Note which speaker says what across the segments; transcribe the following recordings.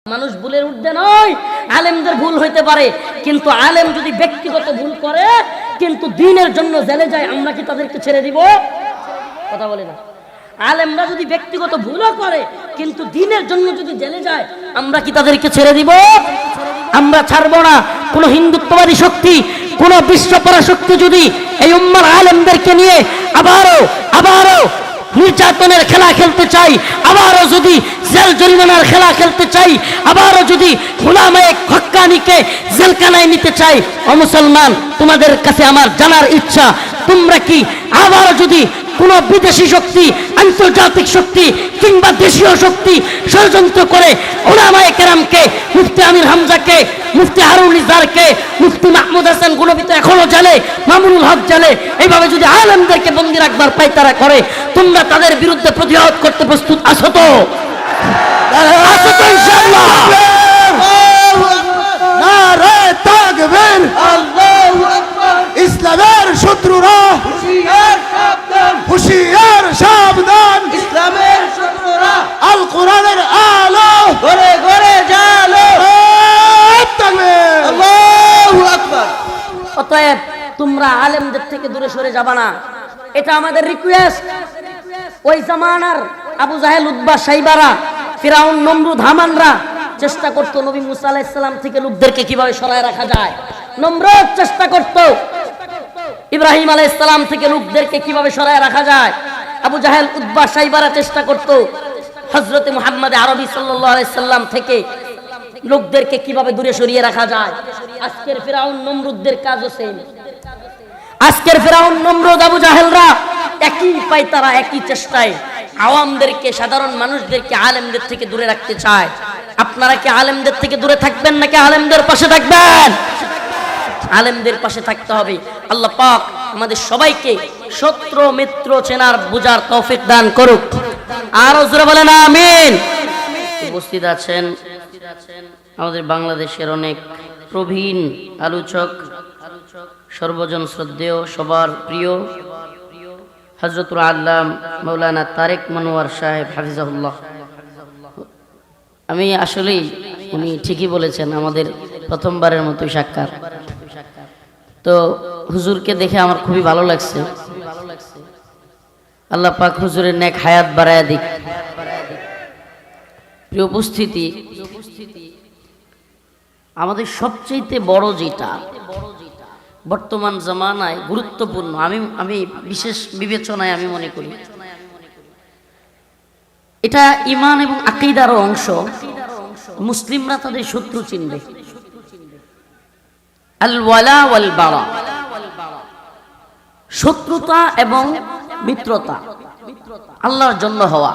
Speaker 1: মানুষ ভুলের ঊর্ধ্বে নয়, আলেমদের ভুল হইতে পারে, কিন্তু আলেম যদি ব্যক্তিগত ভুল করে কিন্তু দ্বীনের জন্য জেলে যায়, আমরা কি তাদেরকে ছেড়ে দিব? কথা বলে না। আলেমরা যদি ব্যক্তিগত ভুলও করে কিন্তু দ্বীনের জন্য যদি জেলে যায়, আমরা কি তাদেরকে ছেড়ে দিব? আমরা ছাড়বো না। কোন হিন্দুত্ববাদী শক্তি, কোন বিশ্বপরা শক্তি যদি এই উম্মার আলেমদেরকে নিয়ে আবারও নির্যাতনের খেলা খেলতে চাই, আবারও যদি জেল জরিমানার খেলা খেলতে চাই, আবারও যদি গোলামায়ে হক্কানিকে জেলখানায় নিতে চাই, ও মুসলমান, তোমাদের কাছে আমার জানার ইচ্ছা, তোমরা কি আবারও যদি কোন বিদেশি শক্তি, আন্তর্জাতিক শক্তি কিংবা দেশীয় শক্তি ষড়যন্ত্র করে উলামায়ে কেরামকে, মুফতি আমির হামজাকে, মুফতি হারুন ইজারকে, মুফতি মাহমুদ হাসান গুণবিত এখনো জেলে, মামুনুল হক জেলে, এইভাবে যদি আলেমদেরকে বন্দী রাখবার পায়তারা করে, তোমরা তাদের বিরুদ্ধে প্রতিহত করতে প্রস্তুত আছো তো? আছো তো ইনশাআল্লাহ?
Speaker 2: নারে তাকবীর, আল্লাহু আকবার। ইসলামের শত্রুরা হুঁশিয়ার সাবধান, ইসলামের শত্রুরা আল কোরআনের আলো ঘরে ঘরে জ্বালো। তাকবীর, আল্লাহু আকবার।
Speaker 1: অতএব তোমরা আলেমদের থেকে দূরে সরে যাবা না, এটা আমাদের রিকোয়েস্ট। ওই জামানার আবু জাহেল, উতবা, সাইবারা, ফিরাউন, নমরুদ, হামানরা চেষ্টা করতো নবী মুসা আলাইহিস সালাম থেকে লোকদেরকে কিভাবে সরায় রাখা যায়। নমরুদ চেষ্টা করতো ইব্রাহিম আলাইহিস সালাম থেকে লোকদেরকে কিভাবে সরায় রাখা যায়। আবু জাহেল, উতবা, সাইবারা চেষ্টা করতো হযরত মুহাম্মদ আরবি সাল্লাল্লাহু আলাইহি সাল্লাম থেকে লোকদেরকে কিভাবে দূরে সরিয়ে রাখা যায়। আজকের ফিরাউন, নমরুদদের কাজও সেম। আজকের ফিরাউন, নমরুদ, আবু জাহেলরা একই পায়তারা, একই চেষ্টায় আওয়ামদেরকে, সাধারণ মানুষদেরকে আলেমদের থেকে দূরে রাখতে চায়। আপনারা কি আলেমদের থেকে দূরে থাকবেন নাকি আলেমদের পাশে থাকবেন? আলেমদের পাশে থাকতে হবে। আল্লাহ পাক আমাদের সবাইকে শত্রু মিত্র চেনার বুঝার তৌফিক দান করুক। আর জোরে বলেন আমিন। উপস্থিত আছেন আমাদের বাংলাদেশের অনেক প্রবীণ আলোচক, সর্বজন শ্রদ্ধেয়, সবার প্রিয় হযরতুল আল্লাম মাওলানা তারেক মনোয়ার সাহেব হাফিজাহুল্লাহ। আমি আসলেই, উনি ঠিকই বলেছেন, আমাদের প্রথমবারের মতো সাক্ষাৎ। তো হুজুরকে দেখে আমার খুবই ভালো লাগছে। আল্লাহ পাক হুজুরের নেক হায়াত বাড়ায়া দিক। প্রিয় উপস্থিতি, আমাদের সবচেয়ে বড় যেটা বর্তমান জামানায় গুরুত্বপূর্ণ, আমি বিশেষ বিবেচনায় আমি মনে করি এটা ঈমান এবং আকীদার অংশ। মুসলিমরা তাদের শত্রু চিনবে। আল ওয়ালা ওয়াল বারা, শত্রুতা এবং মিত্রতা আল্লাহর জন্য হওয়া।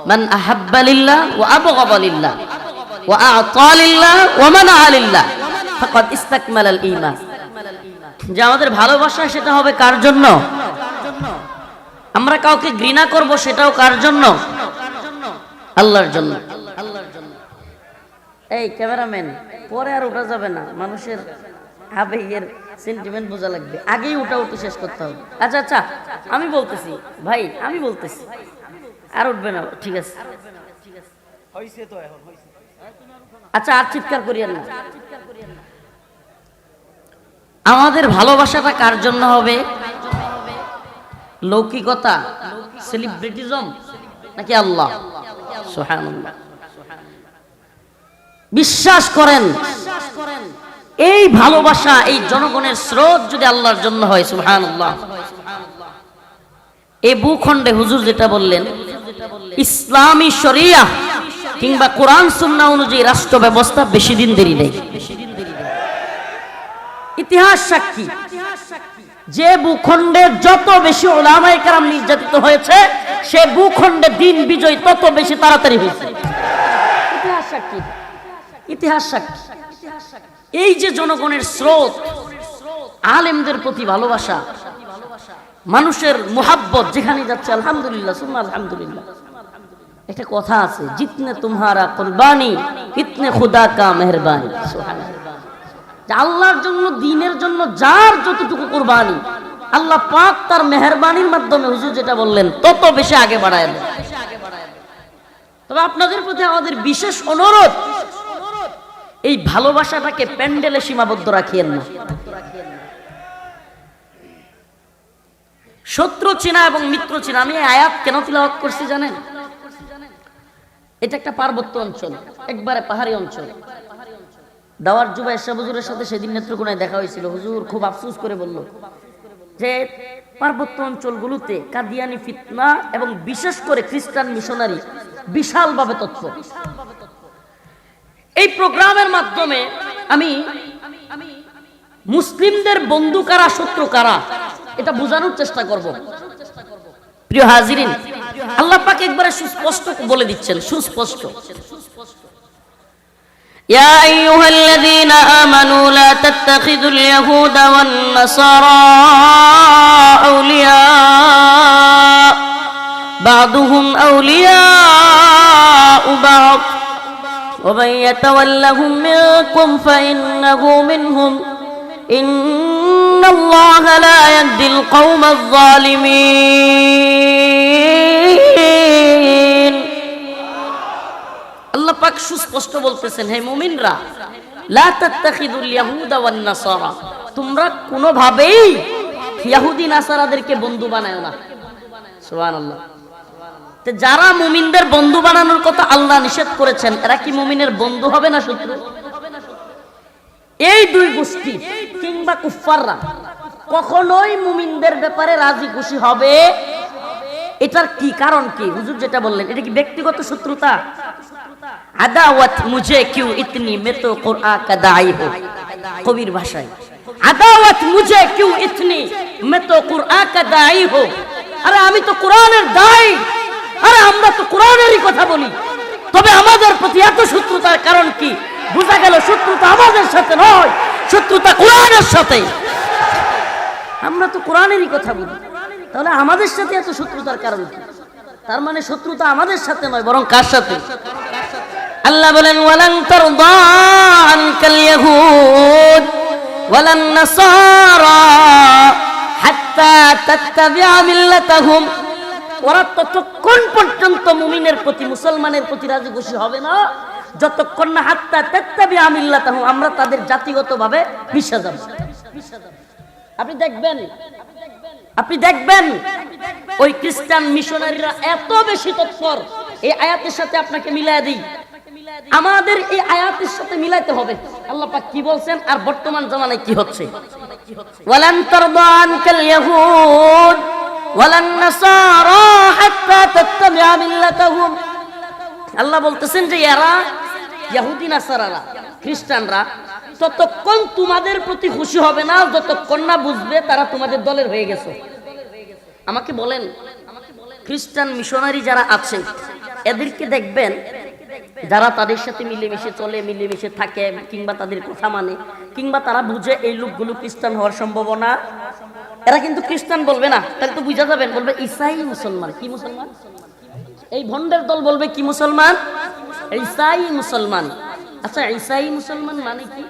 Speaker 1: মান আহাব্বা লিল্লাহ ওয়া আবগাদা লিল্লাহ ওয়া আ'তা লিল্লাহ ওয়া মানা'a লিল্লাহ ফাকাদ ইসতাকমালাল ঈমান। যে আমাদের ভালোবাসা সেটা হবে কার জন্য? আমরা কাউকে ঘৃণা করব সেটাও কার জন্য? আল্লাহর জন্য। এই ক্যামেরাম্যান, পরে আর উঠা যাবে না, মানুষের আবেগের সেন্টিমেন্ট বোঝা লাগবে, আগেই উঠা শেষ করতে হবে। আচ্ছা আচ্ছা, আমি বলতেছি ভাই, আমি বলতেছি, আর উঠবে না, ঠিক আছে? আচ্ছা, আর চিৎকার করিয়েন না। আমাদের ভালোবাসাটা কার জন্য হবে? লৌকিকতা, সেলিব্রিটিজম নাকি আল্লাহ? সুবহানাল্লাহ। বিশ্বাস করেন, এই ভালোবাসা, এই জনগণের স্রোত যদি আল্লাহর জন্য হয়, সুবহানাল্লাহ, এই ভূখণ্ডে হুজুর যেটা বললেন, ইসলামী শরিয়া কিংবা কোরআন সুন্নাহ অনুযায়ী রাষ্ট্র ব্যবস্থা বেশি দিন দেরি নেই। ইতিহাস সাক্ষী, যে ভূখণ্ডে যত বেশি উলামায়ে কেরাম নির্যাতিত হয়েছে, সে ভূখণ্ডে দিন বিজয় তত বেশি তাড়াতাড়ি হয়েছে। ইতিহাস সাক্ষী, ইতিহাস সাক্ষী। এই যে জনগণের স্রোত, আলেমদের প্রতি ভালোবাসা, মানুষের মুহাব্বত যেখানে যাচ্ছে, আলহামদুলিল্লাহ সুম্মা আলহামদুলিল্লাহ। একটা কথা আছে, জিতনে তুমহারা কুরবানি ইতনে খুদা কা মেহরবানি। সুবহানাল্লাহ। আল্লাহর জন্য, দ্বীনের জন্য যার যতটুকু কুরবানি, আল্লাহ পাক তার মেহেরবানির মাধ্যমে হুজুর যেটা বললেন তত বেশি আগে বাড়ায় দেন। তবে আপনাদের প্রতি আমাদের বিশেষ অনুরোধ, এই ভালোবাসাটাকে প্যান্ডেলে সীমাবদ্ধ রাখিয়েন না। শত্রু চেনা এবং মিত্র চেনা, আমি এই আয়াত কেন তিলাওয়াত করছি জানেন? এটা একটা পার্বত্য অঞ্চল, একবারে পাহাড়ি অঞ্চল। দাওয়ার যুবা এরশাদ হুজুরের সাথে সেদিন নেত্রকোনায় দেখা হয়েছিল। হুজুর খুব আফসোস করে বলল যে পার্বত্য অঞ্চলগুলোতে কাদিয়ানি ফিতনা এবং বিশেষ করে খ্রিস্টান মিশনারি বিশালভাবে তৎপর। এই প্রোগ্রামের মাধ্যমে আমি মুসলিমদের বন্ধু কারা শত্রু কারা এটা বোঝানোর চেষ্টা করব। প্রিয় হাজিরিন, আল্লাহ পাক একবারে সুস্পষ্ট বলে দিচ্ছেন, সুস্পষ্ট, ইয়া আইয়ুহাল্লাযীনা আমানু লা তাত্তাখিযুল ইয়াহুদা ওয়ান নাসারা আউলিয়া বা'দুহুম আউলিয়াউ বা'দ ওয়া মান ইয়াতাওয়াল্লাহুম মিনকুম ফাইন্নাহু মিনহুম ইন্নাল্লাহা লা ইয়াহদিল কওমায যালিমিন। আল্লাহ পাক সুস্পষ্ট বলতেছেন, হে মুমিনরা, লা তাত্তাখিযুল ইয়াহুদা ওয়ান নাসারা, তোমরা কোনোভাবেই ইহুদি নাসারাদেরকে বন্ধু বানায়ো না। সুবহানাল্লাহ। তো যারা মুমিনদের বন্ধু বানানোর কথা আল্লাহ নিষেধ করেছেন, এরা কি মুমিনের বন্ধু হবে না শত্রু? এই দুই গোষ্ঠী কিংবা কুফফাররা কখনোই মুমিনদের ব্যাপারে রাজি খুশি হবে। এটার কি কারণ কি? হুজুর যেটা বললেন, এটা কি ব্যক্তিগত শত্রুতা? আদাওয়াত মুঝে কিউ ইতনি মে তো কুরআন কা দাঈ হো, কবির ভাষায় আদাওয়াত মুঝে কিউ ইতনি মে তো কুরআন কা দাঈ হো। আরে আমি তো কোরআনের দাঈ, আরে আমরা তো কোরআনেরই কথা বলি, তবে আমাদের প্রতি এত শত্রুতার কারণ কি? বোঝা গেল শত্রুতা আমাদের সাথে নয়, শত্রুতা কোরআনের সাথে। আমরা তো কোরআনেরই কথা বলি, তাহলে আমাদের সাথে এত শত্রুতার কারণ কি? তার মানে শত্রুতা আমাদের সাথে নয়, বরং কার সাথে? আল্লাহ বলেন, ওয়ালান তারদা আনকাল ইয়াহুদ ওয়ালান নাসারা হাত্তা তাত্তাবিআ মিল্লাতাহুম। ওরা ততক্ষণ পর্যন্ত মুমিনের প্রতি, মুসলমানের প্রতি রাজি খুশি হবে না যতক্ষণ না হাত্তা তাত্তাবিআ মিল্লাতাহুম, আমরা তাদের জাতিগতভাবে মিশে যাব। আপনি দেখবেন ওই খ্রিস্টান মিশনারিরা এত বেশি তৎপর। এই আয়াতের সাথে আপনাকে মিলাই দিই, আমাদের এই আয়াতের সাথে মিলাইতে হবে আল্লাহ পাক কি বলছেন আর বর্তমান জামানায় কি হচ্ছে। ওয়ালান তারদা আনকাল ইয়াহুদ ওয়ালান নাসারা হাত্তা তাত্তাবিআ মিল্লাতাহুম। আল্লাহ বলতেছেন যে এরা ইহুদি নাসারারা, খ্রিস্টানরা ততক্ষণ তোমাদের প্রতি খুশি হবে না যতক্ষণ না বুঝবে তারা তোমাদের দলের হয়ে গেছে। আমাকে বলেন, খ্রিস্টান মিশনারি যারা আছে এদেরকে দেখবেন, যারা তাদের সাথে মিলেমিশে চলে, মিলেমিশে থাকে, কিংবা তাদের কথা মানে, কিংবা তারা বুঝে এই লোকগুলো খ্রিস্টান হওয়ার সম্ভাবনা, এরা কিন্তু খ্রিস্টান বলবে না। তাহলে তো বুঝা যাবেন, বলবে ঈসাই মুসলমান। কি মুসলমান? এই ভণ্ডের দল বলবে কি মুসলমান? ঈসাই মুসলমান। আচ্ছা, ঈসাই মুসলমান মানে কি?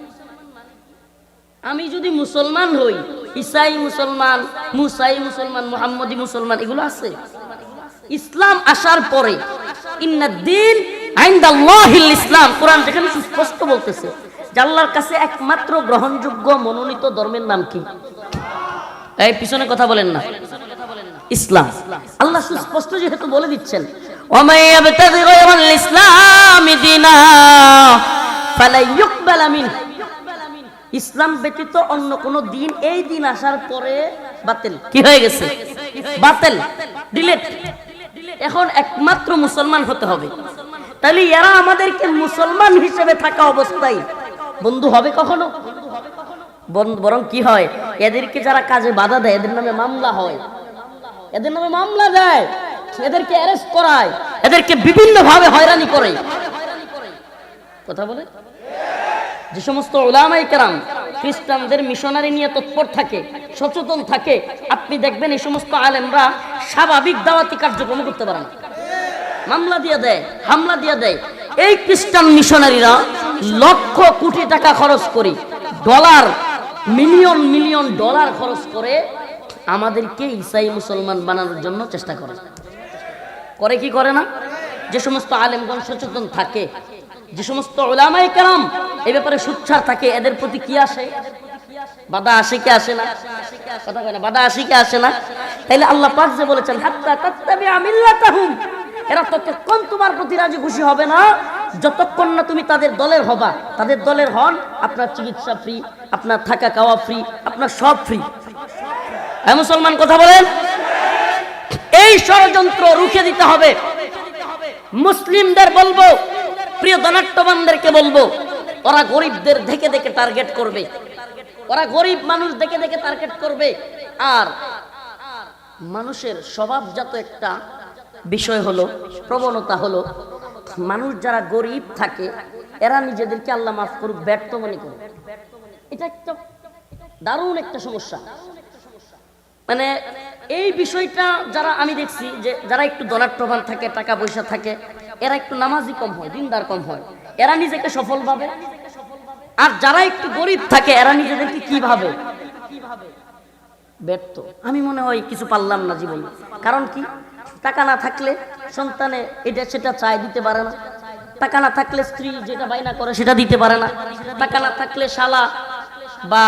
Speaker 1: আমি যদি মুসলমান হই, ঈসাই মুসলমান, মুসাই মুসলমান, মুহাম্মদি মুসলমান, এগুলো আছে? ইসলাম আসার পরে ইন্নাদ্দীন ইনদাল্লাহিল ইসলাম, কোরআন যেখানে সুস্পষ্ট বলতেছে যে আল্লাহর কাছে একমাত্র গ্রহণযোগ্য মনোনীত ধর্মের নাম কি? এই পিছনে কথা বলেন না, ইসলাম। আল্লাহ সুস্পষ্ট যেহেতু বলে দিচ্ছেন, ওয়া ইয়াবতাগি গায়রাল ইসলামি দীনা ফালা ইউকবালা মিনহু, ইসলাম ব্যতীত অন্য কোন দিন এই দিন আসার পরে বাতিল। কি হয়ে গেছে? বাতিল, ডিলিট। এখন একমাত্র মুসলমান হতে হবে। তাহলে এরা আমাদেরকে মুসলমান হিসেবে থাকা অবস্থায় বন্ধু হবে কখনো? বরং কি হয়, এদেরকে যারা কাজে বাধা দেয় এদের নামে মামলা হয়, এদের নামে মামলা দেয়, এদেরকে অ্যারেস্ট করায়, এদেরকে বিভিন্ন ভাবে হয়রানি করে। কথা বলে যে সমস্ত উলামায়ে কেরাম খ্রিস্টানদের মিশনারি নিয়ে তৎপর থাকে, সচেতন থাকে, আপনি দেখবেন এই সমস্ত আলেমরা স্বাভাবিক দাওয়াতি কার্যক্রম করতে পারে না, মামলা দিয়ে দেয়, হামলা দিয়ে দেয়। এই খ্রিস্টান মিশনারিরা লক্ষ কোটি টাকা খরচ করে, ডলার, মিলিয়ন মিলিয়ন ডলার খরচ করে আমাদেরকে ঈসাই মুসলমান বানানোর জন্য চেষ্টা করে। করে কি করে না? যে সমস্ত আলেমগণ সচেতন থাকে, যে সমস্ত উলামায়ে কেরাম এই ব্যাপারে সোচ্চার থাকে, এদের প্রতি কি আসে? বাধা আসে কি আসে না? কথা কয় না, বাধা আসে কি আসে না? তাইলে আল্লাহ পাক যে বলেছেন হাত্তা তাত্তাবিআ মিল্লাতাহুম, এরা ততক্ষণ তোমার প্রতি রাজি খুশি হবে না যতক্ষণ না তুমি তাদের দলের হবা। তাদের দলের হন, আপনার চিকিৎসা ফ্রি, আপনার থাকা খাওয়া ফ্রি, আপনার সব ফ্রি। হ্যাঁ মুসলমান, কথা বলেন। এই ষড়যন্ত্র রুখে দিতে হবে। মুসলিমদের বলবো, প্রিয় ধনাঢ্যবানদেরকে বলবো, ওরা গরিবদের দেখে দেখে টার্গেট করবে, ওরা গরিব মানুষ দেখে দেখে টার্গেট করবে। আর মানুষের স্বভাবজাত একটা বিষয় হলো, প্রবণতা হলো, মানুষ যারা গরিব থাকে এরা নিজেদেরকে আল্লাহ মাফ করুক ব্যর্থ মনে করে। এটা একটা দারুণ একটা সমস্যা। মানে এই বিষয়টা যারা আমি দেখছি যে যারা একটু ধনাঢ্যবান থাকে, টাকা পয়সা থাকে, এরা একটু নামাজি কম হয়, দিনদার কম হয়, এরা নিজেকে সফল ভাবে। আর যারা একটু গরিব থাকে এরা নিজেদেরকে কি ভাবে? ব্যর্থ। আমি মনে হয় কিছু পারলাম না জীবনে। কারণ কি? টাকা না থাকলে সন্তানে এটা সেটা চায়, দিতে পারে না। টাকা না থাকলে স্ত্রী যেটা বাইনা করে সেটা দিতে পারে না। টাকা না থাকলে শালা বা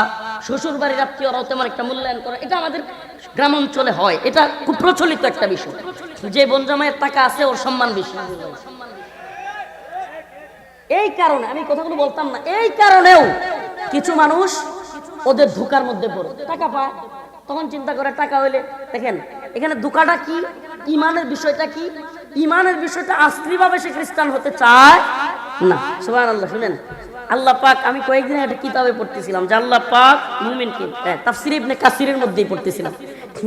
Speaker 1: শ্বশুর বাড়ির আত্মীয়রাও তেমন একটা মূল্যায়ন করে। এটা আমাদের গ্রাম অঞ্চলে হয়, এটা খুব প্রচলিত একটা বিষয়। যে বোনজামাইয়ের টাকা আছে ওর সম্মান বেশি। এই কারণে আমি কথাগুলো বলতাম না, এই কারণেও কিছু মানুষ ওদের ধোঁকার মধ্যে পড়ে। টাকা পায়, তখন চিন্তা করে টাকা হইলে, দেখেন এখানে ধোঁকাটা কি, ইমানের বিষয়টা কি? ইমানের বিষয়টা আসলিভাবে সে খ্রিস্টান হতে চায় না। সুবহানাল্লাহ। শুনেন, আল্লাহ পাক, আমি কয়েকদিন একটা কিতাবে পড়তেছিলাম যে আল্লাহ পাক মুমিনকে, তাফসীর ইবনে কাসিরের মধ্যেই পড়তেছিলাম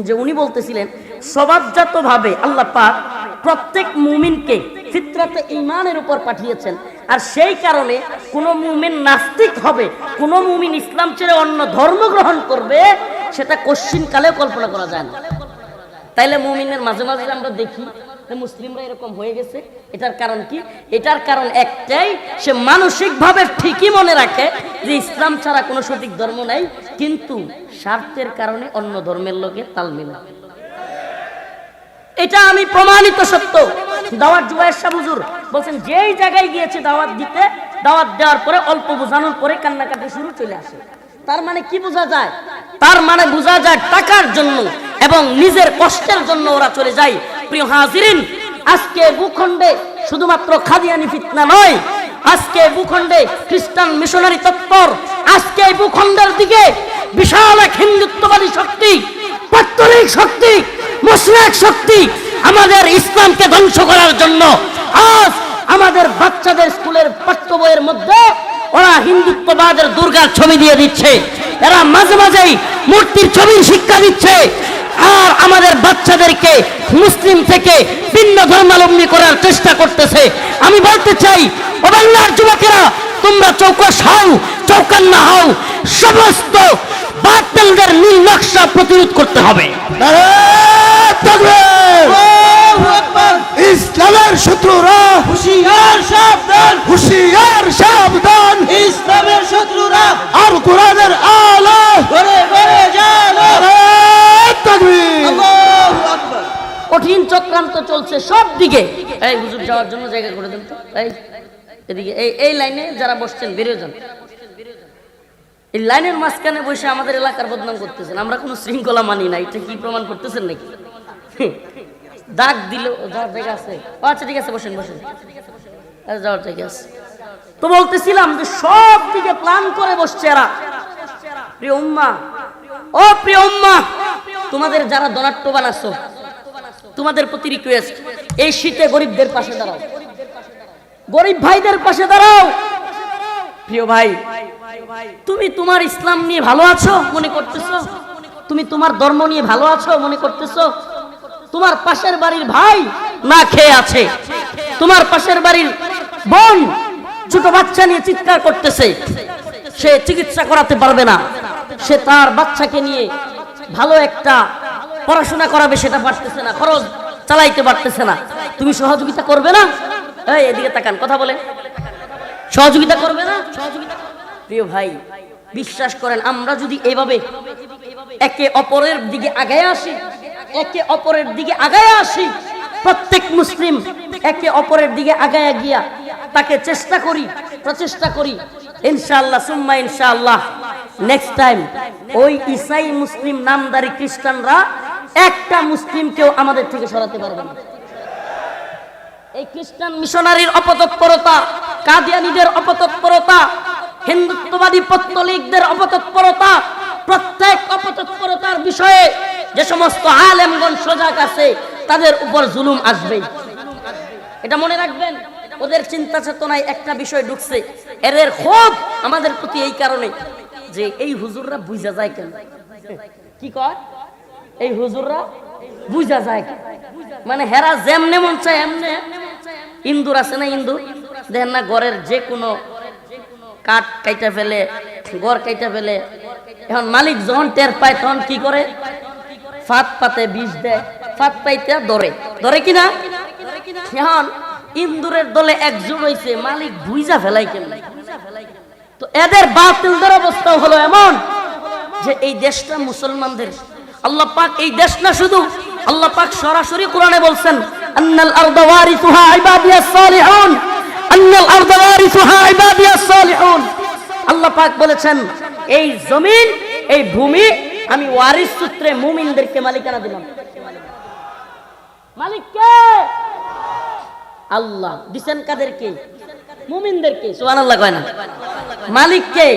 Speaker 1: যে উনি বলতেছিলেন স্বভাবজাতভাবে আল্লাহ পাক প্রত্যেক মুমিনকে ফিতরাতে ঈমানের উপর পাঠিয়েছেন। আর সেই কারণে কোন মুমিন নাস্তিক হবে, কোন মুমিন ইসলাম ছেড়ে অন্য ধর্ম গ্রহণ করবে, সেটা কশ্চিন কালেও কল্পনা করা যায় না। তাইলে মুমিনের মাঝে মাঝে আমরা দেখি মুসলিমরা এরকম হয়ে গেছে। এটার কারণ কি? এটার কারণ একটাই, সে মানসিকভাবে ঠিকই মনে রাখে যে ইসলাম ছাড়া কোনো সঠিক ধর্ম নাই, কিন্তু স্বার্থের কারণে অন্য ধর্মের লোকে তাল মিলায়। এটা আমি প্রমাণিত সত্য। দাওয়াত জুবায়ের শাহ হুজুর বলছেন যেই জায়গায় গিয়েছে দাওয়াত দিতে, দাওয়াত দেওয়ার পরে অল্প বোঝানোর পরে কান্নাকাটি শুরু চলে আসে। তার মানে কি বোঝা যায়? তার মানে বোঝা যায় টাকার জন্য এবং নিজের কষ্টের জন্য ওরা চলে যায়। প্রিয় হাজিরিন, আজকে ভূখণ্ডে শুধুমাত্র কাদিয়ানি ফিতনা নয়, আজকে ভূখণ্ডে খ্রিস্টান মিশনারি তৎপর। আজকে ভূখণ্ডের দিকে বিশাল এক হিন্দুত্ববাদী শক্তি, পাত্তরিক শক্তি, মুশরিক শক্তি আমাদের ইসলামকে ধ্বংস করার জন্য আজ আমাদের বাচ্চাদের স্কুলের পাঠ্য বইয়ের মধ্যে ওরা হিন্দুত্ববাদের দুর্গার ছবি দিয়ে দিচ্ছে। এরা মাঝে মাঝেই মূর্তির ছবির শিক্ষা দিচ্ছে। আর আমাদের বাচ্চাদেরকে মুসলিম থেকে ভিন্ন ধর্মাবলম্বী করার চেষ্টা করতেছে। আমি বলতে চাই, ও বাংলার যুবকেরা, তোমরা চৌকস হও, চৌকান্না হও, সমস্ত বাতিলদের নীল নকশা প্রতিরোধ করতে হবে।
Speaker 2: ইসলামের শত্রুরা হুঁশিয়ার সাবধান, হুঁশিয়ার সাবধান। ইসলামের শত্রুরা আল কোরআনের আলো ঘরে ঘরে জ্বালো। আল্লাহু আকবার।
Speaker 1: কঠিন চক্রান্ত চলছে সব দিকে। এই হুজুর যাওয়ার জন্য জায়গা করে দেন তো। এই এদিকে এই লাইনে যারা বসছেন বেরিয়ে যান। এই লাইনের মাঝখানে বসে আমাদের এলাকার বদনাম করতেছেন। আমরা কোনো শৃঙ্খলা মানি না, এটা কি প্রমাণ করতেছেন নাকি? দাগ দিল, যাওয়ার জায়গা আছে? আচ্ছা ঠিক আছে, বসেন বসেন, যাওয়ার জায়গা আছে। তো বলতেছিলাম যে সব দিকে প্ল্যান করে বসছে এরা। প্রিয় উম্মা, ও প্রিয় উম্মা, তোমাদের যারা ধনাঢ্যবান আছো, তোমাদের প্রতি রিকোয়েস্ট, এই শীতে গরিবদের পাশে দাঁড়াও, গরিব ভাইদের পাশে দাঁড়াও। প্রিয় ভাই, তুমি তোমার ইসলাম নিয়ে ভালো আছো মনে করতেছো? তুমি তোমার ধর্ম নিয়ে ভালো আছো মনে করতেছো? তোমার পাশের বাড়ির ভাই না খেয়ে আছে, তোমার পাশের বাড়ির বোন ছোট বাচ্চা নিয়ে চিৎকার করতেছে, সে চিকিৎসা করাতে পারবে না, সে তার বাচ্চাকে নিয়ে ভালো একটা পড়াশোনা করাবে সেটা পারতেছে না, খরচ চালাইতে পারতেছে না, তুমি সহযোগিতা করবে না? এই এদিকে তাকান, কথা বলেন, সহযোগিতা করবে না? প্রিয় ভাই, বিশ্বাস করেন, আমরা যদি এভাবে একে অপরের দিকে আগায় আসি, একে অপরের দিকে আগায় আসি, প্রত্যেক মুসলিম একে অপরের দিকে আগায়া গিয়া তাকে প্রচেষ্টা করি ইনশাআল্লাহ সুম্মা ইনশাআল্লাহ নেক্সট টাইম ওই ঈসাই মুসলিম নামধারী খ্রিস্টানরা একটা মুসলিমকেও আমাদের থেকে সরাতে পারবে না। এই খ্রিস্টান মিশনারির অপতৎপরতা, কাদিয়ানীদের অপতৎপরতা, হিন্দুত্ববাদী পত্তলিকদের অপতৎপরতা, প্রত্যেক অপতৎপরতার বিষয়ে যে সমস্ত আলেমগণ সজাগ আছে তাদের উপর জুলুম আসবেই, এটা মনে রাখবেন। ওদের চিন্তা চেতনায় একটা বিষয় ঢুকছে, এদের ক্ষোভ আমাদের প্রতি এই কারণে যে এই হুজুররা বুঝা যায় কেন, কি কয় এই হুজুররা বুঝা যায় কেন, মানে হেরা যেমনে মন চায় এমনে। ইন্দুর আছে না, ইন্দুর দেখেন না, ঘরের যে কোনো কাঠ কাইটা ফেলে, ঘর কাইটা ফেলে। এখন মালিক যখন টের পায় তখন কি করে, ফাত পাতে বিষ দেয়, ফাত পাইতে ধরে কিনা। এখন ইন্দুরের দলে একজন হইছে, মালিক বুঝা ফেলাই কেন। তো এদের বাতিলদের অবস্থা হলো এমন যে এই দেশটা মুসলমানদের। আল্লাহ পাক এই দেশ না শুধু, আল্লাহ পাক সরাসরি কোরআনে বলছেন আন্নাল আরদা ওয়ারিসুহা ইবাদিয়াস সালিহুন, আন্নাল আরদা ওয়ারিসুহা ইবাদিয়াস সালিহুন। আল্লাহ পাক বলেছেন এই জমিন, এই ভূমি আমি ওয়ারিস সূত্রে মুমিনদেরকে মালিকানা দিলাম। মালিক কে? আল্লাহ। দিবেন কাদেরকে? মুমিনদেরকে। সুবহানাল্লাহ কয় না? মালিক কে?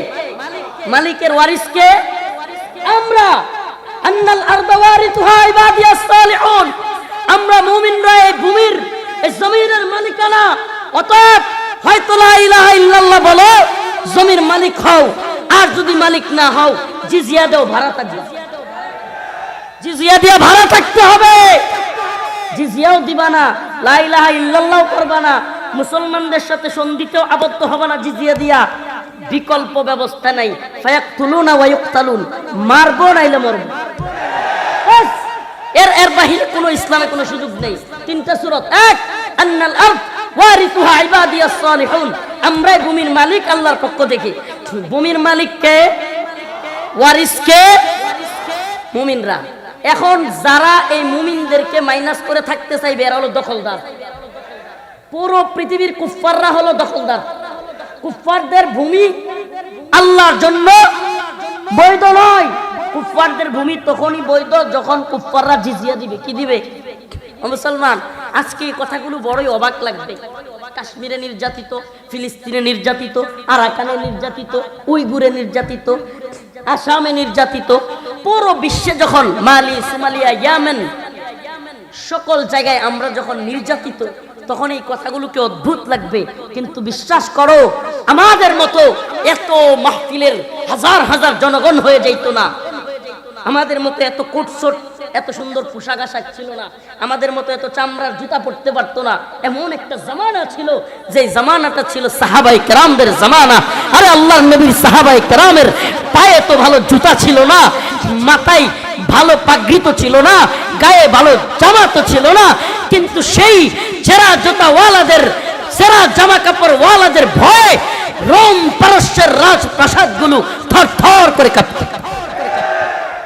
Speaker 1: মালিকের ওয়ারিস কে? আমরা। আন্নাল আরদা ওয়ারিসুহা ইবাদিয়াস সালিহুন, আমরা মুমিনরা এই ভূমির, এই জমিনের মালিকানা। অতএব হয়তো লা ইলাহা ইল্লাল্লাহ বলো, জমির মালিক হও, আর যদি মালিক না হও জিজিয়া দাও, ভাড়া থাকবে। জিজিয়া দিয়ে ভাড়া থাকতে হবে, জিজিয়াও দিবা না, লা ইলাহা ইল্লাল্লাহ করবা না, মুসলমানদের সাথে সন্ধিতেও আবদ্ধ হবে না জিজিয়া দিয়া। বিকল্প ব্যবস্থা নাই, ফায়াকতুলুনা ওয়া ইউকতালুন, মারবো নাইলে মরবো। এর বাহিরে কোনো ইসলামে কোনো সুযোগ নেই। তিনটা সূরা, এক আন্নাল আরদ ওয়ারিসুহা ইবাদিয়াস সালিহুন, আমরাই ভূমির মালিক আল্লাহর পক্ষ থেকে। ভূমির মালিক কে? ওয়ারিস কে? মুমিনরা। এখন যারা এই মুমিনদেরকে মাইনাস করে থাকতে চাইবে এরা হলো দখলদার। পুরো পৃথিবীর কুফফাররা হলো দখলদার। কুফফারদের ভূমি আল্লাহর জন্য বৈধ নয়। কুফফারদের ভূমি তখনই বৈধ যখন কুফফাররা জিজিয়া দিবে। কি দিবে? মুসলমান, আজকে এই কথাগুলো বড়ই অবাক লাগবে। কাশ্মীরে নির্যাতিত, ফিলিস্তিনে নির্যাতিত, আরাকানে নির্যাতিত, উইগুরে নির্যাতিত, আসামে নির্যাতিত, পুরো বিশ্বে যখন মালি, সোমালিয়া, ইয়ামেন, সকল জায়গায় আমরা যখন নির্যাতিত, তখন এই কথাগুলোকে অদ্ভুত লাগবে। কিন্তু বিশ্বাস করো, আমাদের মতো এত মাহফিলের হাজার হাজার জনগণ হয়ে যাইতো না, আমাদের মতো এত কোটসোট, এত সুন্দর পোশাক আশাক ছিল না, আমাদের মতো এত চামড়ার জুতা পরতে পারতো না। এমন একটা জামানা ছিল, যে জামানাটা ছিল সাহাবায়ে কেরামদের জামানা। আরে আল্লাহর নবীর সাহাবায়ে কেরামের পায়ে তো ভালো জুতা ছিল না, মাথায় ভালো পাগড়ি তো ছিল না, গায়ে ভালো জামা তো ছিল না, কিন্তু সেই ছেঁড়া জুতা ওয়ালাদের, ছেঁড়া জামা কাপড় ওয়ালাদের ভয়ে রোম পারস্যের রাজপ্রাসাদগুলো থরথর করে কাঁপত,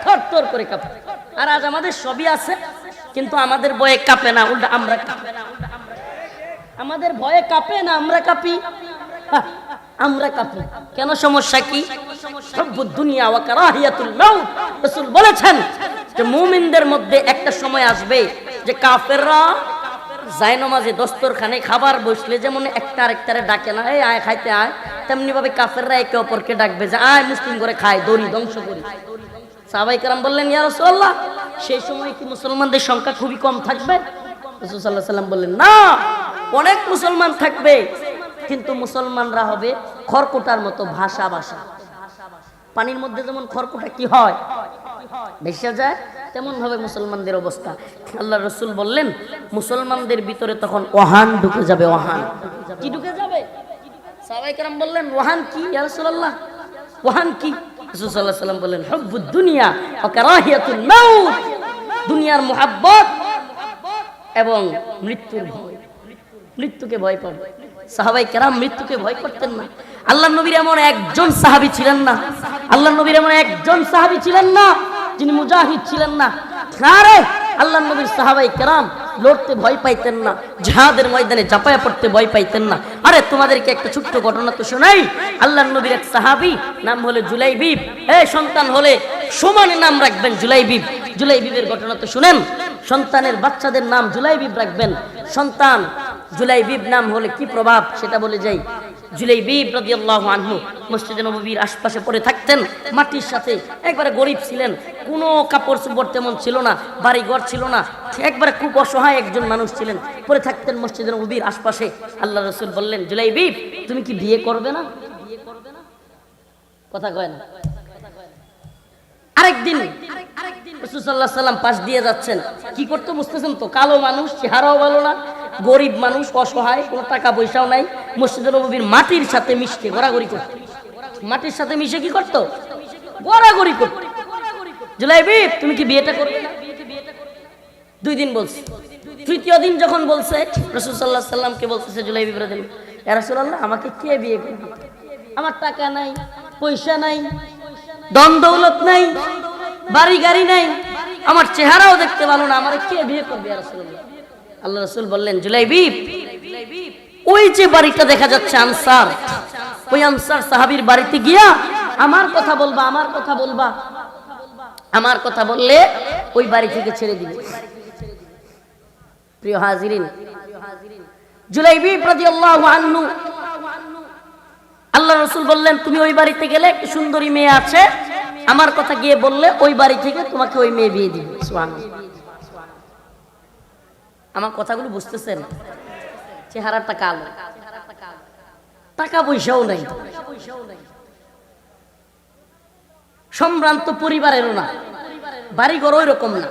Speaker 1: থরথর করে কাঁপত। আর আজ আমাদের সবই আছে, কিন্তু আমাদের ভয়ে কাঁপে না, উল্টা আমরা কাঁপি। আমাদের ভয়ে কাঁপে না, আমরা কাঁপি। আমরা কাঁপি কেন? সমস্যা কি? হুব্বুদ দুনিয়া ওয়া কারাহিয়াতুল মাউত। রাসূল বলেছেন যে মুমিনদের মধ্যে একটা সময় আসবে যে কাফেররা জায়নামাজে দস্তরখানে খাবার বসলে যেমন একটা আরেকটারে ডাকে না, এই আয় খাইতে আয়, তেমনি ভাবে কাফেররা একে অপরকে ডাকবে যে আয় মুসলিম করে খায়, দড়ি ধ্বংস করি। সাহাবায়ে কেরাম বললেন, ইয়া রাসূলুল্লাহ, সেই সময় কি মুসলমানদের সংখ্যা খুবই কম থাকবে? রাসূল সাল্লাল্লাহু আলাইহি সাল্লাম বললেন, না, অনেক মুসলমান থাকবে, কিন্তু মুসলমানরা হবে খড়কুটার মতো ভাষা। পানির মধ্যে যেমন খড়কুটা কি হয়, ভেসে যায়, তেমন ভাবে মুসলমানদের অবস্থা। আল্লাহ রাসূল বললেন, মুসলমানদের ভিতরে তখন ওহান ঢুকে যাবে। ওহান কি ঢুকে যাবে? সাহাবায়ে কেরাম বললেন, ওহান কি ইয়া রাসূলুল্লাহ? ওহান কি? রাসূল সাল্লাল্লাহু আলাইহি সাল্লাম বললেন, হুব্বুদ দুনিয়া ওয়া কারাহিয়াতুল মাউত, দুনিয়ার মুহাব্বত এবং মৃত্যুর ভয়। মৃত্যুকে ভয় পাবে। সাহাবায়ে কেরাম মৃত্যুকে ভয় করতেন না। আল্লাহর নবীর এমন একজন সাহাবী ছিলেন না, আল্লাহর নবীর এমন একজন সাহাবী ছিলেন না যিনি মুজাহিদ ছিলেন না। আরে আল্লাহর নবীর সাহাবায়ে কেরাম লড়তে ভয় পাইতেন না, জিহাদের ময়দানে ঝাঁপায়া পড়তে ভয় পাইতেন না। আরে তোমাদেরকে একটা ছোট্ট ঘটনা তো শোনাই। আল্লাহর নবীর এক সাহাবী, নাম হলো জুলাইবিব। সন্তান হলে সমানে নাম রাখবেন জুলাইবিব। জুলাইবিবের ঘটনা তো শুনেন। সন্তানের বাচ্চাদের নাম জুলাইবিব রাখবেন। সন্তান জুলাইবিব নাম হলে কি প্রভাব সেটা বলে যাই। জুলাইবিব রাদিয়াল্লাহু আনহু মসজিদে নববীর আশপাশে পড়ে থাকতেন, মাটির সাথে। একবারে গরিব ছিলেন, কোনো কাপড় চোপড় তেমন ছিল না, বাড়ি ঘর ছিল না, একবারে খুব অসহায় একজন মানুষ ছিলেন, পড়ে থাকতেন মসজিদে নববীর আশপাশে। আল্লাহ রাসূল বললেন, জুলাইবিব তুমি কি বিয়ে করবে না? কথা কয় না। আরেকদিন রাসূল সাল্লাল্লাহু আলাইহি ওয়াসাল্লাম পাশ দিয়ে যাচ্ছেন, কি করতে বুঝতেছেন তো, কালো মানুষ, চেহারাও ভালো না, গরিব মানুষ, অসহায়, কোনো টাকা পয়সাও নাই, মসজিদে নববীর মাটির সাথে মিশতে ঘোরাঘুরি করত। মাটির সাথে মিশে কি করত? ঘোরাঘুরি করত। জুলাইবিব তুমি কি বিয়েটা করবে না? 2 দিন বলছে। তৃতীয় দিন যখন বলছে, রাসূল সাল্লাল্লাহু আলাইহি ওয়াসাল্লামকে বলতেছে জুলাইবিব রাদিয়াল্লাহু আনহু, ইয়া রাসূলুল্লাহ আমাকে কে বিয়ে করবে? আমার টাকা নাই, পয়সা নাই, ধন দৌলত নাই, বাড়ি গাড়ি নাই, আমার চেহারাও দেখতে ভালো না, আমারে কে বিয়ে করবে ইয়া রাসূলুল্লাহ? আল্লাহ রাসূল বললেন, জুলাইবিব ওই যে বাড়িটা দেখা যাচ্ছে আনসার, ওই আনসার সাহাবীর বাড়িতে গিয়া আমার কথা বলবা, আমার কথা বলবা, আমার কথা বললে ওই বাড়ি থেকে ছেড়ে দিবে। প্রিয় হাজিরিন, জুলাইবিব রাদিয়াল্লাহু আনহু, আল্লাহ রাসূল বললেন তুমি ওই বাড়িতে গেলে একটা সুন্দরী মেয়ে আছে, আমার কথা গিয়ে বললে ওই বাড়ি থেকে তোমাকে ওই মেয়ে বিয়ে দিবে। সুবহানাল্লাহ। আমার কথাগুলো বুঝতেছেন? চেহারাটা কালো, টাকা পয়সাও নাই, সম্ভ্রান্ত পরিবারেরও না, বাড়িঘর ওই রকম না,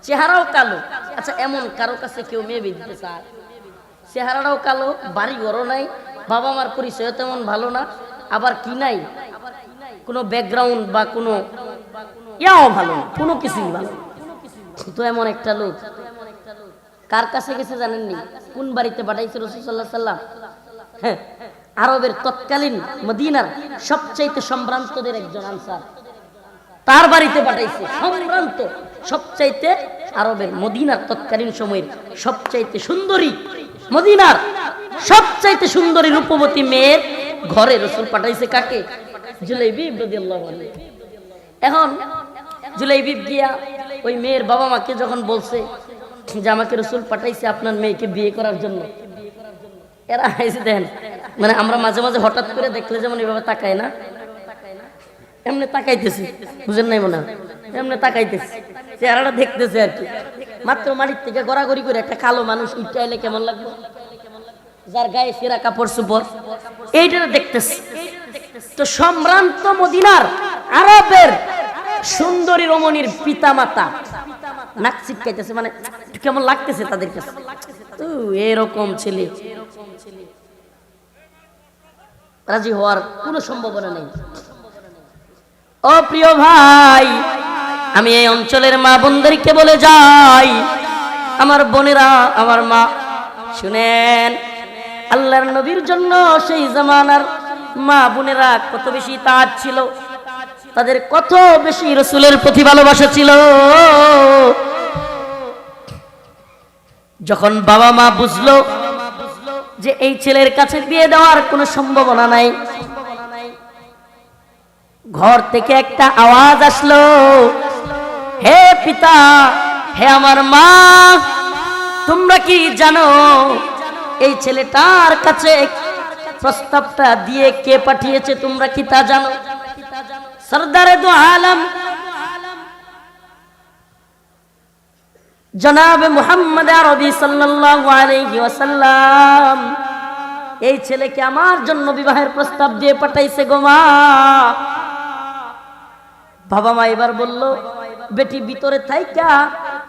Speaker 1: চেহারাও কালো। আচ্ছা এমন কারো কাছে কেউ মেয়ে বিয়ে দিতে চায়? চেহারাটাও কালো, বাড়িঘরও নাই, বাবা মার পরিচয় তেমন ভালো না, আবার কি নাই, কোনো ব্যাকগ্রাউন্ড বা কোনো ইয়াও ভালো না, কোনো কিছুই ভালো না। তো এমন একটা লোক কার কাছে গেছে জানেননি? কোন বাড়িতে পাঠাইছে রাসূল সাল্লাল্লাহু আলাইহি ওয়াসাল্লাম? হ্যাঁ, আরবের তৎকালীন মদিনার সবচাইতে সম্ভ্রান্তদের একজন আনসার, তার বাড়িতে পাঠাইছে। সম্ভ্রান্ত, সবচাইতে আরবের মদিনার তৎকালীন সময়ের সবচাইতে সুন্দরী, মদিনার সবচাইতে সুন্দরী রূপবতী মেয়ের ঘরে রাসূল পাঠাইছে। কাকে? জুলাইবিব রাদিয়াল্লাহু আনহু। এখন জুলাইবিব গিয়া ওই মেয়ের বাবা মাকে যখন বলছে যে আমাকে রাসূল পাঠাইছে আপনার মেয়েকে বিয়ে করার জন্য, এরা এসে দেন, মানে আমরা মাঝে মাঝে হঠাৎ করে দেখলে যেমন এইভাবে তাকায় না, এমনি তাকাইতেছি, বুঝেন নাই মনে হয়, এমনি তাকাইতেছি, চেহারাটা দেখতেছে আর কি। মাত্র মাটির থেকে গড়াগড়ি করে একটা কালো মানুষ উঠে এলে কেমন লাগবে, যার গায়ে সেরা কাপড় চোপড়, এইটা দেখতেছে। তো সম্ভ্রান্ত মদিনার আরবের সুন্দরী রমণীর পিতা মাতা নাক ছিটকাইতেছে, মানে কেমন লাগতেছে তাদের কাছে। তো এরকম ছেলে রাজি হওয়ার কোনো সম্ভাবনা নেই। ও প্রিয় ভাই, আমি এই অঞ্চলের মা বোনদেরকে বলে যাই, আমার বোনেরা, আমার মা, শুনেন, আল্লাহর নবীর জন্য সেই জামানার মা বোনেরা কত বেশি তাআত ছিল, তাদের কত বেশি রাসূলের প্রতি ভালোবাসা ছিল। যখন বাবা মা বুঝলো যে এই ছেলের কাছে বিয়ে দেওয়ার কোনো সম্ভাবনা নাই, ঘর থেকে একটা আওয়াজ আসলো, হে পিতা, হে আমার মা, তোমরা কি জানো এই ছেলেটার কাছে প্রস্তাবটা দিয়ে কে পাঠিয়েছে? তোমরা কি তা জানো? সরদারে দু আলম জনাব মুহাম্মদ আরবি সাল্লাল্লাহু আলাইহি ওয়াসাল্লাম এই ছেলেকে আমার জন্য বিবাহের প্রস্তাব দিয়ে পাঠাইছে গো মা। বাবা মা এবার বলল, বেটি ভিতরে থাইকা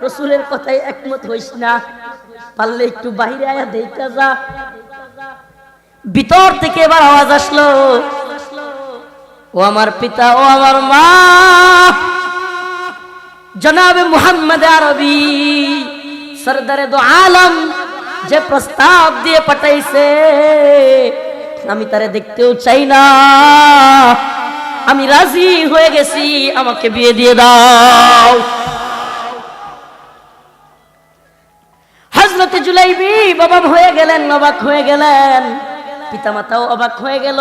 Speaker 1: রাসূলের কথায় একমত হইস না, পারলে একটু বাইরে আয়া দেখা যা। ভিতর থেকে এবার আওয়াজ আসলো, ও আমার পিতা, ও আমার মা, জনাবে মুহাম্মদ আরবি সরদারে দু আলম যে প্রস্তাব দিয়ে পাঠাইছে, আমি তারে দেখতেও চাই না, আমি রাজি হয়ে গেছি, আমাকে বিয়ে দিয়ে দাও। অবাক হয়ে গেলেন, পিতামাতাও অবাক হয়ে গেল।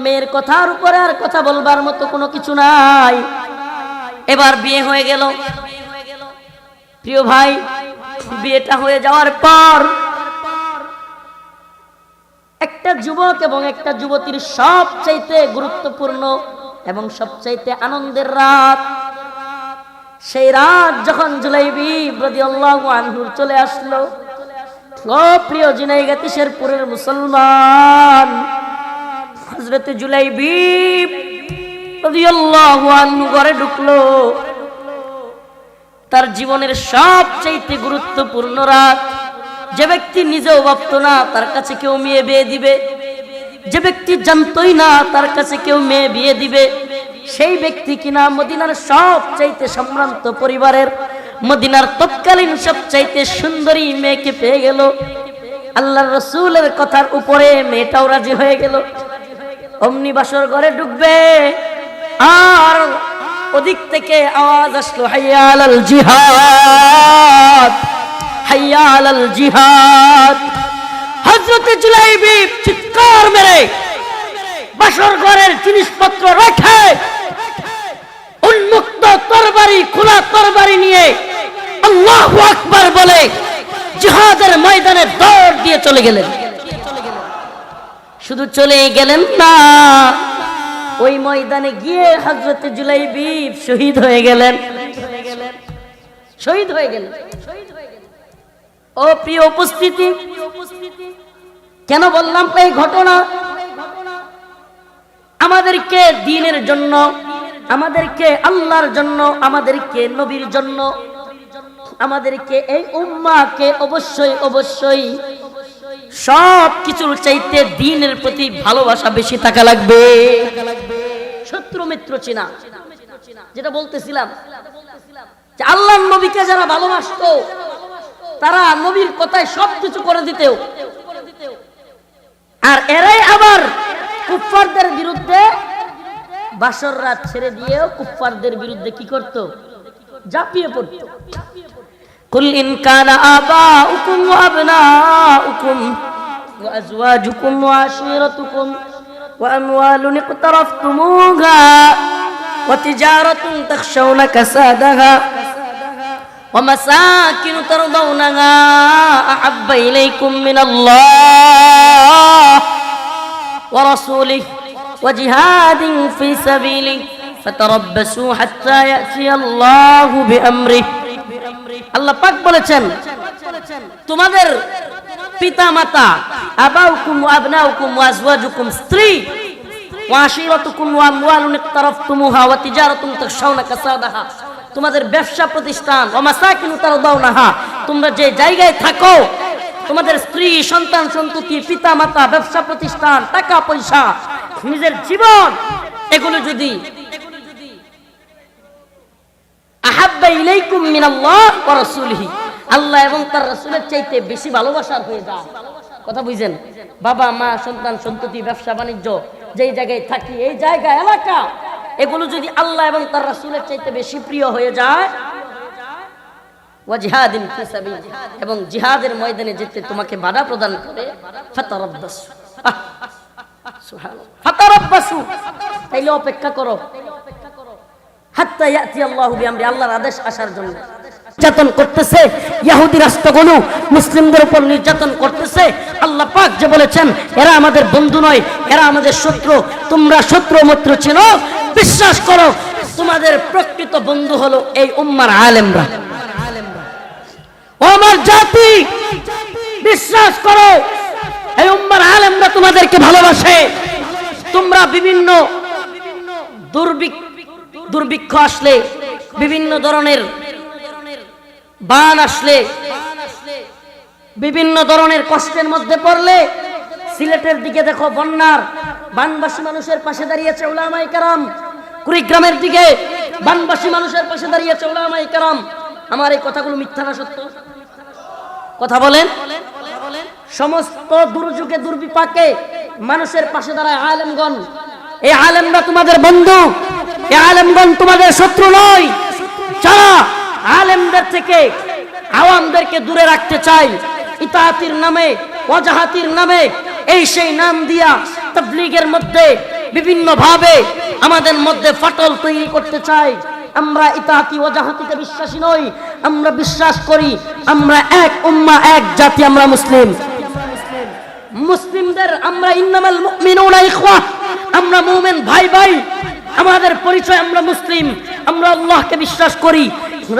Speaker 1: মেয়ের কথার উপরে আর কথা বলবার মতো কোনো কিছু নাই। এবার বিয়ে হয়ে গেল। প্রিয় ভাই, বিয়েটা হয়ে যাওয়ার পর একটা যুবক এবং একটা যুবতীর সবচাইতে গুরুত্বপূর্ণ এবং সবচাইতে আনন্দের রাত, সেই রাত যখন জুলাইবিব রাদিয়াল্লাহু আনহুর চলে আসলো। ও প্রিয় ঝিনাইগাতি শেরপুরের মুসলমান, হযরত জুলাইবিব রাদিয়াল্লাহু আনহু ঘরে ঢুকলো। তার জীবনের সবচাইতে গুরুত্বপূর্ণ রাত। যে ব্যক্তি নিজেও ভাবতো না তার কাছে কেউ মেয়ে বিয়ে দিবে, যে ব্যক্তি জানতোই না তার কাছে কেউ মেয়ে বিয়ে দিবে, সেই ব্যক্তি কিনা মদিনার সবচাইতে সম্ভ্রান্ত পরিবারের, মদিনার তৎকালীন সবচাইতে সুন্দরী মেয়েকে পেয়ে গেল। আল্লাহর রাসূলের কথার উপরে মেয়েটাও রাজি হয়ে গেল। অমনি বাসর ঘরে ঢুকবে, আর ওদিক থেকে আওয়াজ আসলো, হাইয়া আলাল জিহাদ, হাইয়া আলাল জিহাদ। হযরত জুলাইবিব চিৎকার মেরে বাসর ঘরের জিনিসপত্র রেখে উন্মুক্ত তরবারি, খোলা তরবারি নিয়ে আল্লাহু আকবার বলে জিহাদের ময়দানে দৌড় দিয়ে চলে গেলেন। শুধু চলে গেলেন না, ওই ময়দানে গিয়ে হযরত জুলাইবিব শহীদ হয়ে গেলেন। শহীদ হয়ে গেলেন। ও প্রিয় উপস্থিতি, কেন বললাম এই ঘটনা? আমাদেরকে দ্বীনের জন্য, আমাদেরকে আল্লাহর জন্য, আমাদেরকে নবীর জন্য, আমাদেরকে এই উম্মাহকে অবশ্যই অবশ্যই সব কিছুর চাইতে দ্বীনের প্রতি ভালোবাসা বেশি থাকা লাগবে। শত্রু মিত্র চিনা, যেটা বলতেছিলাম যে আল্লাহর নবীকে যারা ভালোবাসতো তারা নবীর কথায় সবকিছু করে দিতেও, আর এরাই আবার কুফফারদের বিরুদ্ধে বাসর রাত ছেড়ে দিয়েও কুফফারদের বিরুদ্ধে কি করত? ঝাঁপিয়ে পড়ত। কুল ইন কানা আবাউকুম ওয়া আবনাউকুম ওয়া আজওয়াজুকুম ওয়া আশীরাতুকুম ওয়া আমওয়ালুন ইকতারাফতুমুহা ওয়া তিজারাতুন তাখশাউনা কাসাদাহা ওয়া মাসাকিন তারদাউনাহা আহাব্বা ইলাইকুম মিনাল্লাহ ওয়া রাসূলিহি ওয়া জিহাদিন ফি সাবিলিহি ফাতারাব্বাসু হাত্তা ইয়াতিয়াল্লাহু বিআমরিহি। আল্লাহ পাক বলেছেন, তোমাদের পিতা মাতা, আবাউকুম ওয়া আবনাউকুম ওয়া আজওয়াজুকুম, স্ত্রী, ওয়া আশীরাতুকুম ওয়া আমওয়ালুন ইকতারাফতুমুহা ওয়া তিজারাতুন তাখশাউনা কাসাদাহা, তোমাদের ব্যবসা প্রতিষ্ঠান, ওয়া মাসাকিন তারদাউনাহা, তোমরা যে জায়গায় থাকো, তোমাদের স্ত্রী, সন্তান সন্ততি, পিতা মাতা, ব্যবসা প্রতিষ্ঠান, টাকা পয়সা, নিজের জীবন, এগুলো যদি আহাব্বা ইলাইকুম মিনাল্লাহ ওয়া রাসূলিহি, আল্লাহ এবং তার রাসূলের চাইতে বেশি ভালোবাসার হয়ে যায়। কথা বুঝেন? বাবা মা, সন্তান সন্ততি, ব্যবসা বাণিজ্য, যেই জায়গায় থাকি, এই জায়গা, এলাকা, এগুলো যদি আল্লাহ এবং তার রাসূলের চাইতে বেশি প্রিয় হয়ে যায়, ওয়া জিহাদিন ফি সাবিলি, এবং জিহাদের ময়দানে যেতে তোমাকে বাধা প্রদান করে, ফাতারাব্বাসু, সুবহানাল্লাহ, ফাতারাব্বাসু, তাইলে অপেক্ষা করো, হাত্তা ইয়াতি আল্লাহু বিআমরি, আল্লাহর আদেশ আসার জন্য। নির্যাতন করতেছে ইহুদি রাষ্ট্রগুলো, মুসলিমদের উপর নির্যাতন করতেছে। আল্লাহ পাক যে বলেছেন এরা আমাদের বন্ধু নয়, এরা আমাদের শত্রু। তোমরা শত্রু মিত্র চিনো, বিশ্বাস করো তোমাদের প্রকৃত বন্ধু হলো এই উম্মার আলেমরা। ও আমার জাতি, বিশ্বাস করো এই উম্মার আলেমরা তোমাদেরকে ভালোবাসে। তোমরা বিভিন্ন দুর্ভিক্ষ আসলে, বিভিন্ন ধরনের বান আসলে, বিভিন্ন ধরনের কষ্টের মধ্যে পড়লে, সিলেটের দিকে দেখো বন্যার, বানবাসী মানুষের পাশে দাঁড়িয়েছে উলামায়ে কেরাম। কুড়িগ্রামের দিকে বানবাসী মানুষের পাশে দাঁড়িয়েছে উলামায়ে কেরাম। আমার এই কথাগুলো মিথ্যা না সত্য? কথা বলেন। সমস্ত দুর্যোগে দুর্বিপাকে মানুষের পাশে দাঁড়ায় আলেমগণ। এই আলেমরা তোমাদের বন্ধু, এই আলেমগণ তোমাদের শত্রু নয়। যারা আলেমদের থেকে আওয়ামদেরকে দূরে রাখতে চায়, ইতাআতির নামে, ওয়াজাহাতির নামে, এই সেই নাম দিয়া তাবলীগের মধ্যে বিভিন্ন ভাবে আমাদের মধ্যে ফাটল তৈরি করতে চায়। আমরা ইতাআতি ওয়াজাহাতিতে বিশ্বাসী নই। আমরা বিশ্বাস করি আমরা এক উম্মাহ, এক জাতি, আমরা মুসলিম। মুসলিমদের আমরা ইন্নামাল মুমিনুনা ইখওয়া, আমরা মুমিন ভাই ভাই। আমাদের পরিচয় আমরা মুসলিম। আমরা আল্লাহকে বিশ্বাস করি,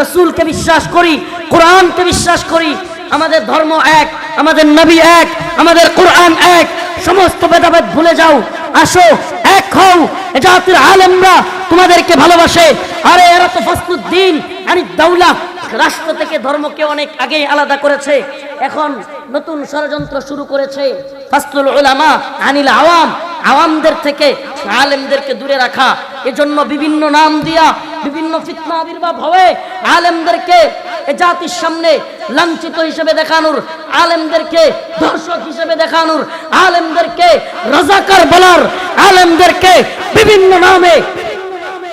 Speaker 1: রাসূলকে বিশ্বাস করি, কোরআনকে বিশ্বাস করি। আমাদের ধর্ম এক, আমাদের নবী এক, আমাদের কোরআন এক। সমস্ত ভেদাভেদ ভুলে যাও, আসো এক হও। এ জাতির আলেমরা তোমাদেরকে ভালোবাসে। আরে এরা তো ফাসলুদ্দিন আনি দাওলা, রাষ্ট্র থেকে ধর্মকে অনেক আগেই আলাদা করেছে। এখন নতুন ষড়যন্ত্র শুরু করেছে ফাসলুল উলামা আনিল আওয়াম, আওয়ামদের থেকে আলেমদেরকে দূরে রাখা। এজন্য বিভিন্ন নাম দিয়া বিভিন্ন ফিতনা আবির্ভাব হবে। আলেমদেরকে এ জাতির সামনে লাঞ্ছিত হিসেবে দেখানোর, আলেমদেরকে দর্শক হিসেবে দেখানোর, আলেমদেরকে রাজাকার বলার, আলেমদেরকে বিভিন্ন নামে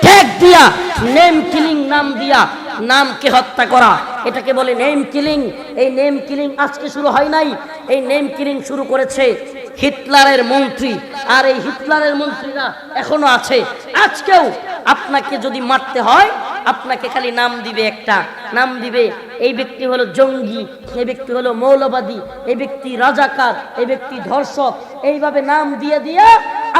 Speaker 1: ট্যাগ দিয়া, নেম কিলিং নাম দিয়া নামকে হত্যা করা, এটাকে বলে নেম কিলিং। এই নেম কিলিং আজকে শুরু হয় নাই, এই নেম কিলিং শুরু করেছে হিটলারের মন্ত্রী। আর এই হিটলারের মন্ত্রীরা এখনো আছে। আজকেও আপনাকে যদি মারতে হয়, আপনাকে খালি নাম দিবে, একটা নাম দিবে, এই ব্যক্তি হলো জঙ্গি, এই ব্যক্তি হলো মৌলবাদী, এই ব্যক্তি রাজাকার, এই ব্যক্তি ধর্ষক। এইভাবে নাম দিয়ে দিয়ে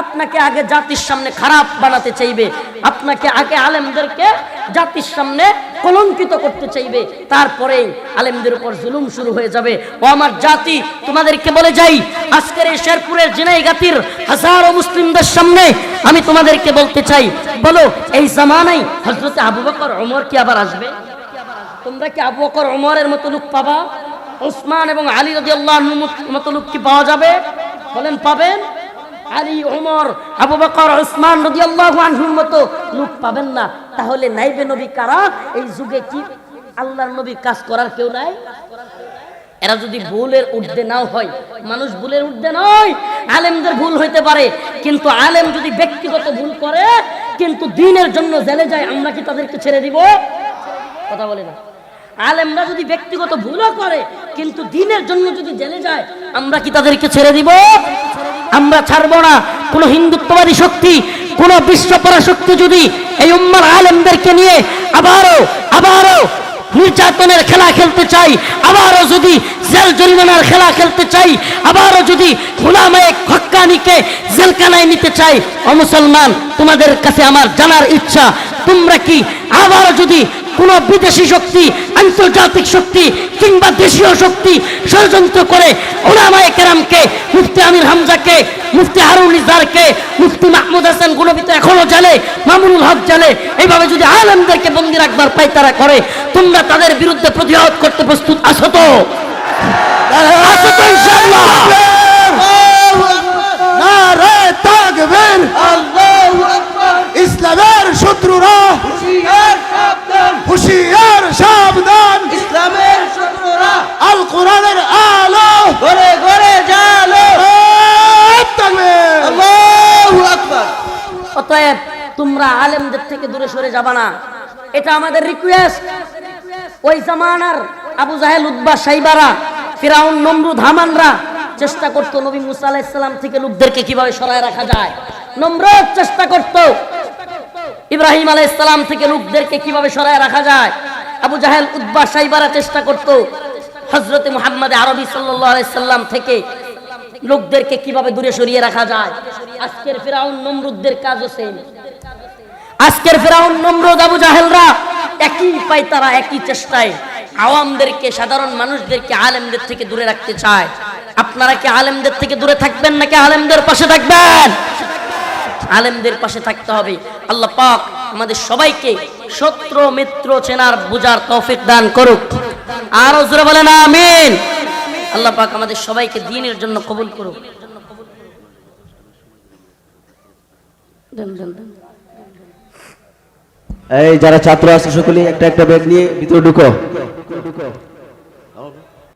Speaker 1: আপনাকে আগে জাতির সামনে খারাপ বানাতে চাইবে, আপনাকে আগে আলেমদেরকে জাতির সামনে কলঙ্কিত করতে চাইবে। তারপরে আলেমদের উপর জুলুম শুরু হয়ে যাবে। ও আমার জাতি, তোমাদেরকে বলে যাই, আজকের এই শেরপুরের জিনাইগাতির হাজারো মুসলিমদের সামনে আমি তোমাদেরকে বলতে চাই, বলো এই জামানায় হযরত আবু বকর ওমর কি আবার আসবে? তোমরা কি আবু বকর ওমরের মতো লোক পাবা? ওসমান এবং আলী রাদিয়াল্লাহু আনহুর মতো লোক কি পাওয়া যাবে? বলেন পাবেন? আলী, ওমর, আবু বকর, ওসমান রাদিয়াল্লাহু আনহুর মতো লোক পাবেন না। তাহলে নাইবে নবী কারা? এই যুগে কি আল্লাহর নবীর কাজ করার কেউ নাই? এরা যদি ভুলের ঊর্ধ্বে নাও হয়, মানুষ ভুলের ঊর্ধ্বে নয়, আলেমদের ভুল হইতে পারে, কিন্তু আলেম যদি ব্যক্তিগত ভুল করে কিন্তু দিনের জন্য জেলে যায়, আমরা কি তাদেরকে ছেড়ে দিব? কথা বলে না। আলেমরা যদি ব্যক্তিগত ভুলও করে কিন্তু দিনের জন্য যদি জেলে যায়, আমরা কি তাদেরকে ছেড়ে দিব? আমরা ছাড়বো না। কোন হিন্দুত্ববাদী শক্তি, কোন বিশ্বপরা শক্তি যদি এই উম্মার আলেমদেরকে নিয়ে আবারও নির্যাতনের খেলা খেলতে চাই, আবারও যদি জেল জরিমানার খেলা খেলতে চাই, আবারও যদি উলামায়ে হক্কানিকে জেলখানায় নিতে চাই, ও মুসলমান, তোমাদের কাছে আমার জানার ইচ্ছা, তোমরা কি আবারও যদি কোন বিদেশি শক্তি, আন্তর্জাতিক শক্তি কিংবা দেশীয় শক্তি ষড়যন্ত্র করে উলামায়ে কেরামকে, মুফতি আমির হামজাকে, মুফতি হারুন নিজারকে, মুফতি মাহমুদ হাসান গুনবী তো এখনো জেলে, মামুনুল হক জেলে, এইভাবে যদি আলেমদেরকে বন্দী রাখবার পায়তারা করে, তোমরা তাদের বিরুদ্ধে প্রতিবাদ করতে প্রস্তুত আছো তো? আছো তো ইনশাআল্লাহ?
Speaker 2: নারে তাকবীর,
Speaker 3: আল্লাহু আকবার।
Speaker 2: ইসলামের শত্রুরা
Speaker 3: হুশিয়ার সাবধান,
Speaker 2: হুশিয়ার সাবধান,
Speaker 3: ইসলামের শত্রুরা
Speaker 2: আল কোরআনের আলো
Speaker 3: ঘরে ঘরে জ্বালো।
Speaker 2: তাকবীর।
Speaker 3: আল্লাহু আকবার।
Speaker 1: অতএব তোমরা আলেমদের থেকে দূরে সরে যাবা না, এটা আমাদের রিকোয়েস্ট। ওই জামানার আবু জাহেল, উতবা, শাইবারা, ফিরাউন, নমরুদ, হামানরা চেষ্টা করতো নবী মুসা আলাইহিস সালাম থেকে লোকদেরকে কিভাবে সরায় রাখা যায়। নমরুদ চেষ্টা করতো ইব্রাহিম আলাইহিস সালাম থেকে লোকদেরকে কিভাবে সরায় রাখা যায়। আবু জাহেল, উতবা, শাইবারা চেষ্টা করতো হযরত মুহাম্মদ আরবি সাল্লাল্লাহু আলাইহি সাল্লাম থেকে লোকদেরকে কিভাবে দূরে সরিয়ে রাখা যায়। আজকের ফিরাউন, নমরুদদের কাজও সেম। আজকের ফিরাউন, নমরুদ, আবু জাহেলরা একই পায়তারা, একই চেষ্টায় আওয়ামদেরকে, সাধারণ মানুষদেরকে আলেমদের থেকে দূরে রাখতে চায়। আপনারা কি আলেমদের থেকে দূরে থাকবেন নাকি আলেমদের পাশে থাকবেন? আলেমদের পাশে থাকতে হবে। আল্লাহ পাক আমাদের সবাইকে শত্রু মিত্র চেনার বুঝার তৌফিক দান করুক। আরো জোরে বলেন আমিন। আল্লাহ পাক আমাদের সবাইকে দ্বীনের জন্য কবুল করুক।
Speaker 3: এই যারা ছাত্র আছে সকলে একটা একটা ব্যাগ নিয়ে ভিতরে ঢুকো।